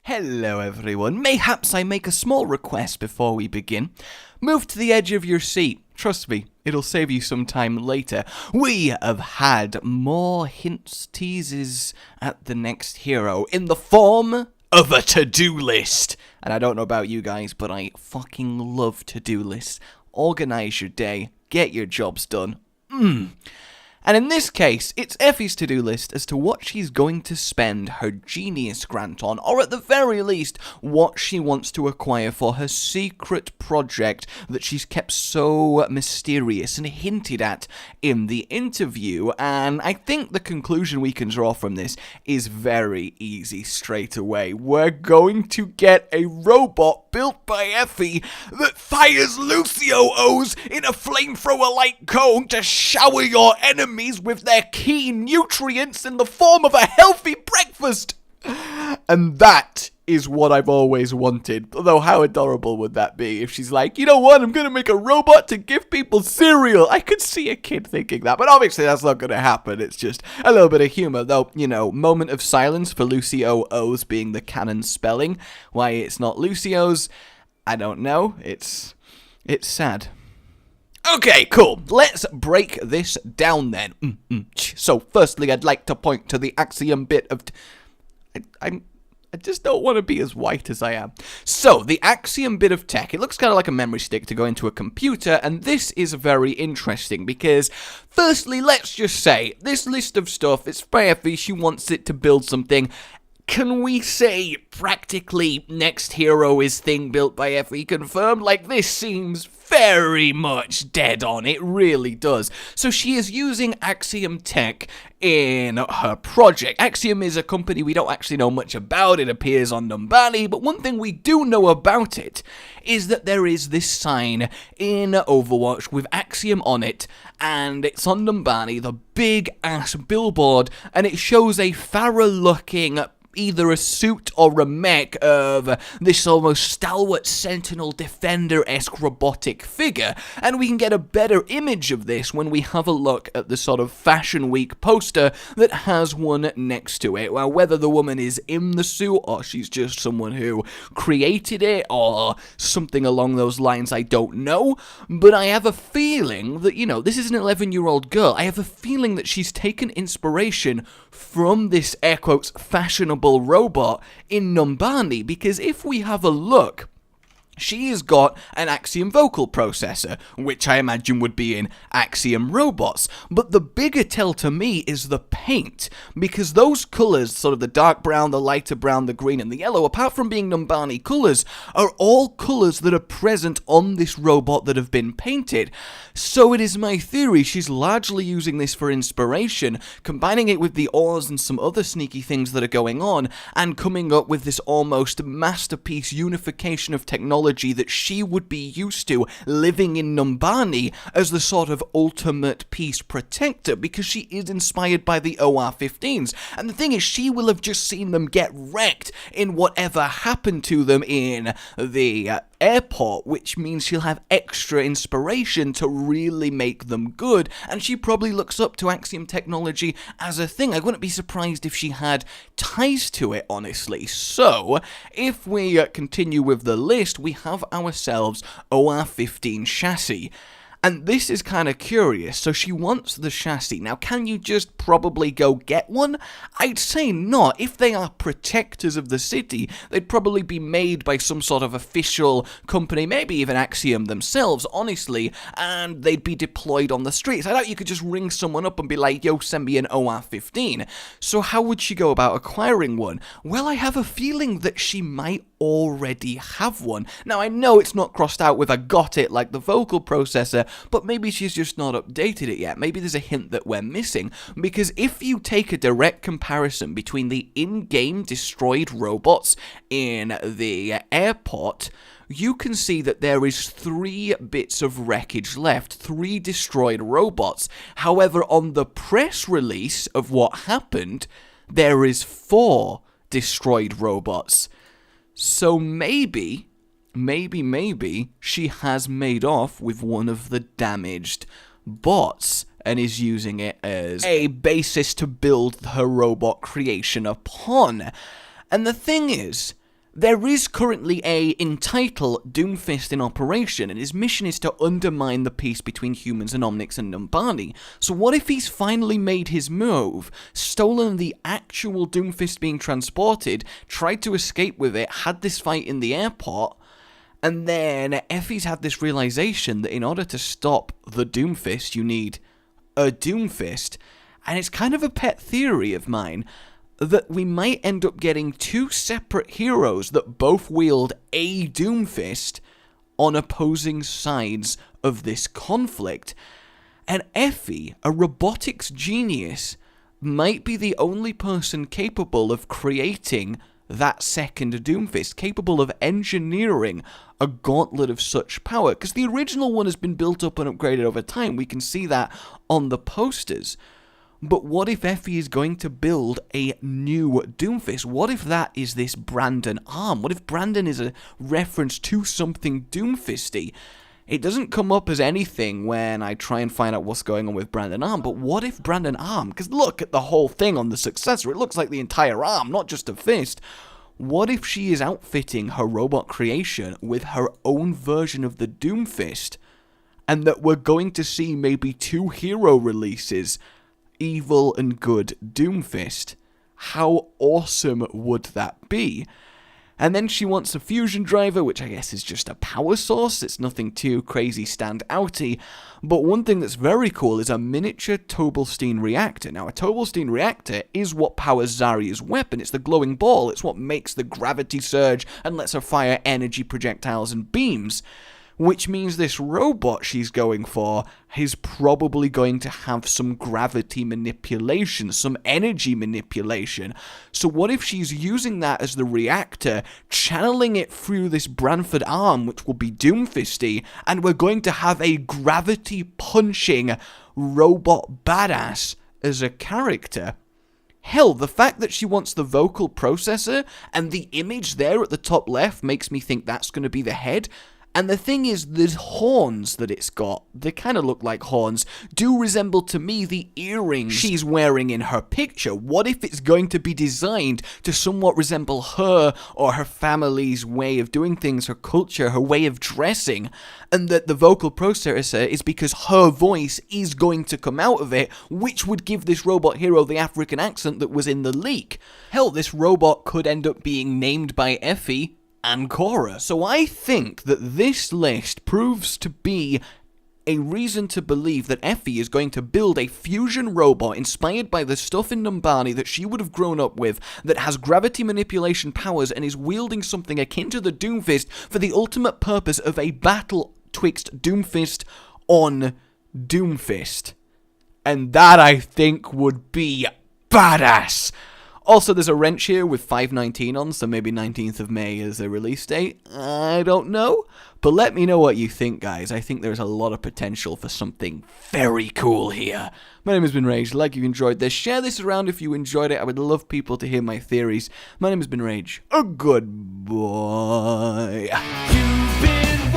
Hello everyone, mayhaps I make a small request before we begin. Move to the edge of your seat, trust me, it'll save you some time later. We have had more hints, teases at the next hero in the form of a to-do list. And I don't know about you guys, but I fucking love to-do lists. Organize your day, get your jobs done. And in this case, it's Effie's to-do list as to what she's going to spend her genius grant on, or at the very least, what she wants to acquire for her secret project that she's kept so mysterious and hinted at in the interview. And I think the conclusion we can draw from this is very easy straight away. We're going to get a robot built by Effie that fires Lucio-O's in a flamethrower-like cone to shower your enemies with their key nutrients in the form of a healthy breakfast. And that is what I've always wanted. Although how adorable would that be if she's like, you know what, I'm going to make a robot to give people cereal. I could see a kid thinking that, but obviously that's not going to happen. It's just a little bit of humor, though, you know, moment of silence for Lucio-O's being the canon spelling. Why it's not Lucio's, I don't know. It's sad. Okay, cool. Let's break this down then. So, firstly, I'd like to point to the Axiom bit of... I just don't want to be as white as I am. So, the Axiom bit of tech, it looks kind of like a memory stick to go into a computer, and this is very interesting because, firstly, let's just say, this list of stuff, it's by Effie, she wants it to build something. Can we say practically next hero is thing built by Effie confirmed? Like, this seems very much dead on. It really does. So she is using Axiom tech in her project. Axiom is a company we don't actually know much about. It appears on Numbani, but one thing we do know about it is that there is this sign in Overwatch with Axiom on it, and it's on Numbani, the big ass billboard, and it shows a Farah-looking either a suit or a mech of this almost stalwart sentinel defender-esque robotic figure, and we can get a better image of this when we have a look at the sort of Fashion Week poster that has one next to it. Well, whether the woman is in the suit or she's just someone who created it or something along those lines, I don't know, but I have a feeling that, you know, this is an 11-year-old girl. I have a feeling that she's taken inspiration from this, air quotes, fashionable robot in Numbani, because if we have a look, she has got an Axiom vocal processor, which I imagine would be in Axiom robots. But the bigger tell to me is the paint, because those colours, sort of the dark brown, the lighter brown, the green and the yellow, apart from being Numbani colours, are all colours that are present on this robot that have been painted. So it is my theory she's largely using this for inspiration, combining it with the ores and some other sneaky things that are going on, and coming up with this almost masterpiece unification of technology that she would be used to living in Numbani as the sort of ultimate peace protector, because she is inspired by the OR-15s. And the thing is, she will have just seen them get wrecked in whatever happened to them in the airport, which means she'll have extra inspiration to really make them good, and she probably looks up to Axiom technology as a thing. I wouldn't be surprised if she had ties to it, honestly. So, if we continue with the list, we have ourselves OR-15 chassis. And this is kind of curious. So she wants the chassis. Now, can you just probably go get one? I'd say not. If they are protectors of the city, they'd probably be made by some sort of official company, maybe even Axiom themselves, honestly, and they'd be deployed on the streets. I doubt you could just ring someone up and be like, yo, send me an OR-15. So how would she go about acquiring one? Well, I have a feeling that she might already have one. Now, I know it's not crossed out with a got it like the vocal processor, but maybe she's just not updated it yet. Maybe there's a hint that we're missing, because if you take a direct comparison between the in-game destroyed robots in the airport, you can see that there is 3 bits of wreckage left, 3 destroyed robots. However, on the press release of what happened, there is 4 destroyed robots. So maybe she has made off with one of the damaged bots and is using it as a basis to build her robot creation upon. And the thing is, There is currently a entitled DOOMFIST in operation, and his mission is to undermine the peace between humans and Omnics and Numbani. So what if he's finally made his move, stolen the actual DOOMFIST being transported, tried to escape with it, had this fight in the airport, and then Effie's had this realization that in order to stop the DOOMFIST, you need a DOOMFIST, and it's kind of a pet theory of mine, that we might end up getting two separate heroes that both wield a DOOMFIST on opposing sides of this conflict. And Effie, a robotics genius, might be the only person capable of creating that second DOOMFIST, capable of engineering a gauntlet of such power, because the original one has been built up and upgraded over time. We can see that on the posters. But what if Effie is going to build a new DOOMFIST? What if that is this Brandon arm? What if Brandon is a reference to something DOOMFISty? It doesn't come up as anything when I try and find out what's going on with Brandon arm, but what if Brandon arm? Because look at the whole thing on the successor. It looks like the entire arm, not just a fist. What if she is outfitting her robot creation with her own version of the DOOMFIST, and that we're going to see maybe two hero releases, evil and good DOOMFIST? How awesome would that be? And then she wants a fusion driver, which I guess is just a power source. It's nothing too crazy stand-outy. But one thing that's very cool is a miniature Tobelstein reactor. Now, a Tobelstein reactor is what powers Zarya's weapon. It's the glowing ball. It's what makes the gravity surge and lets her fire energy projectiles and beams. Which means this robot she's going for is probably going to have some gravity manipulation, some energy manipulation. So what if she's using that as the reactor, channeling it through this Branford arm, which will be DOOMFISty, and we're going to have a gravity-punching robot badass as a character? Hell, the fact that she wants the vocal processor, and the image there at the top left makes me think that's going to be the head. And the thing is, the horns that it's got, they kind of look like horns, do resemble to me the earrings she's wearing in her picture. What if it's going to be designed to somewhat resemble her or her family's way of doing things, her culture, her way of dressing, and that the vocal processor is because her voice is going to come out of it, which would give this robot hero the African accent that was in the leak. Hell, this robot could end up being named by Effie and Cora. So I think that this list proves to be a reason to believe that Effie is going to build a fusion robot inspired by the stuff in Numbani that she would have grown up with, that has gravity manipulation powers and is wielding something akin to the DOOMFIST for the ultimate purpose of a battle twixt DOOMFIST on DOOMFIST. And that, I think, would be badass. Also, there's a wrench here with 5/19 on, so maybe 19th of May is the release date. I don't know. But let me know what you think, guys. I think there's a lot of potential for something very cool here. My name has been Rage. Like if you enjoyed this. Share this around if you enjoyed it. I would love people to hear my theories. My name has been Rage. A good boy. You've been